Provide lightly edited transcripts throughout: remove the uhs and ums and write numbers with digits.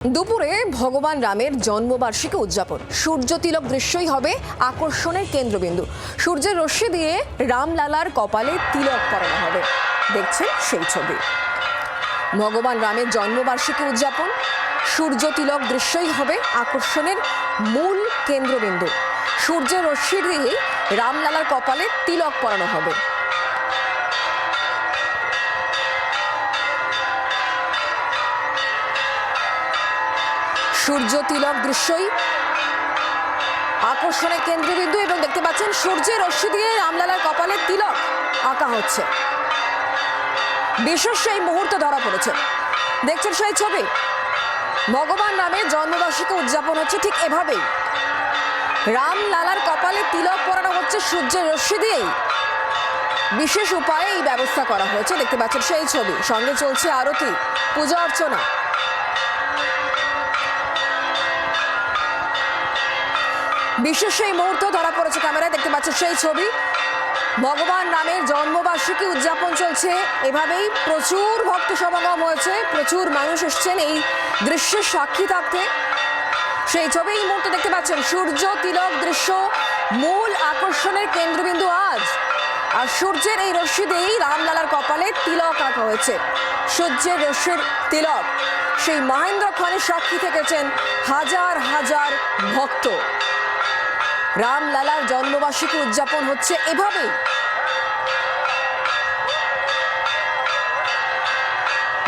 দুপুরে ভগবান রামের জন্মবার্ষিকী উদযাপন। সূর্য তিলক দৃশ্যই হবে আকর্ষণের কেন্দ্রবিন্দু। সূর্যের রশ্মি দিয়ে রামলালার কপালে তিলক পরানো হবে। দেখছেন সেই ছবি। ভগবান রামের জন্মবার্ষিকী উদযাপন, সূর্য তিলক দৃশ্যই হবে আকর্ষণের মূল কেন্দ্রবিন্দু। সূর্যের রশ্মি দিয়ে রামলালার কপালে তিলক পরানো হবে। সূর্য তিলক দৃশ্যই আকর্ষণের কেন্দ্রবিন্দু এবং দেখতে পাচ্ছেন সূর্যের রশ্মি দিয়ে রামলালার কপালে তিলক আঁকা হচ্ছে। বিশেষ সেই মুহূর্ত ধরা পড়েছে। দেখছেন সেই ছবি। ভগবান রামের জন্মবার্ষিকী উদযাপন হচ্ছে ঠিক এভাবেই। রামলালার কপালে তিলক পরানো হচ্ছে সূর্যের রশ্মি দিয়েই। বিশেষ উপায়ে এই ব্যবস্থা করা হয়েছে। দেখতে পাচ্ছেন সেই ছবি। সঙ্গে চলছে আরতি, পূজা অর্চনা। বিশেষ সেই মুহূর্ত ধরা পড়েছে ক্যামেরায়। দেখতে পাচ্ছেন সেই ছবি। ভগবান রামের জন্মবার্ষিকী উদযাপন চলছে এভাবেই। প্রচুর ভক্ত সমাগম হয়েছে, প্রচুর মানুষ এসছেন এই দৃশ্যের সাক্ষী থাকতে। সেই ছবি এই মুহূর্তে দেখতে পাচ্ছেন। সূর্য তিলক দৃশ্য মূল আকর্ষণের কেন্দ্রবিন্দু আজ। আর সূর্যের এই রশ্মি দিয়েই রামলালার কপালে তিলক আঁকা হয়েছে। সূর্যের রশ্মির তিলক, সেই মহেন্দ্রক্ষণের সাক্ষী থেকেছেন হাজার হাজার ভক্ত। রামলালার জন্মবার্ষিকী উদযাপন হচ্ছে এভাবেই।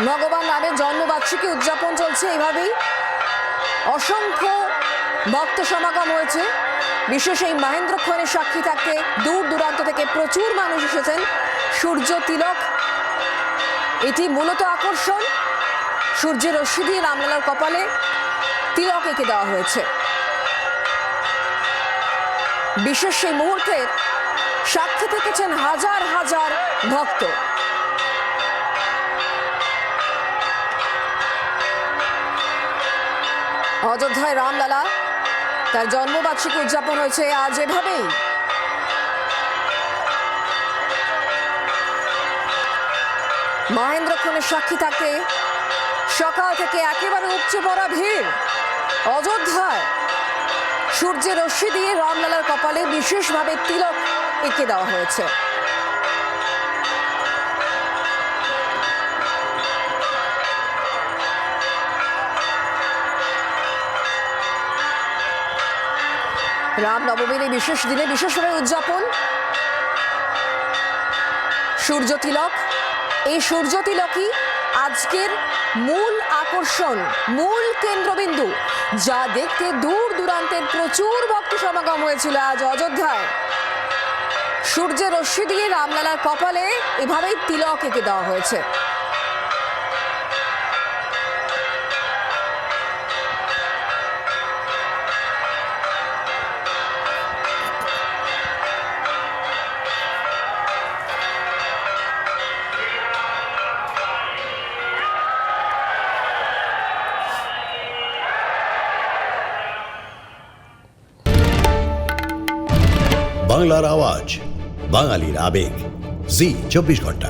ভগবান রামের জন্মবার্ষিকী উদযাপন চলছে এভাবেই। অসংখ্য ভক্ত সমাগম হয়েছে। বিশেষ এই মহেন্দ্রক্ষণের সাক্ষী থাকতে দূর দূরান্ত থেকে প্রচুর মানুষ এসেছেন। সূর্য তিলক এটি মূলত আকর্ষণ। সূর্যের রশ্মি দিয়ে রামলালার কপালে তিলক এঁকে দেওয়া হয়েছে। বিশেষ সেই মুহূর্তের সাক্ষী থেকেছেন হাজার হাজার ভক্ত। অযোধ্যায় রামলালা তার জন্মবার্ষিকী উদযাপন হয়েছে আজ এভাবেই। মহেন্দ্রক্ষণের সাক্ষী থাকতে সকাল থেকে একেবারে উপচে পড়া ভিড়। অযোধ্যায় সূর্যের রশ্মি দিয়ে রামলালার কপালে বিশেষভাবে তিলক এঁকে দেওয়া হয়েছে। রামনবমীর এই বিশেষ দিনে বিশেষভাবে উদযাপন সূর্য তিলক। এই সূর্য তিলকই আজকের মূল আকর্ষণ, মূল কেন্দ্রবিন্দু, যা দেখতে দূর দূরান্তের প্রচুর ভক্ত সমাগম হয়েছিল আজ অযোধ্যায়। সূর্যের রশ্মি দিয়ে রামলালার কপালে এভাবেই তিলক এঁকে দেওয়া হয়েছে। বাংলার আওয়াজ, বাঙালির আবেগ, জি 24 ঘন্টা।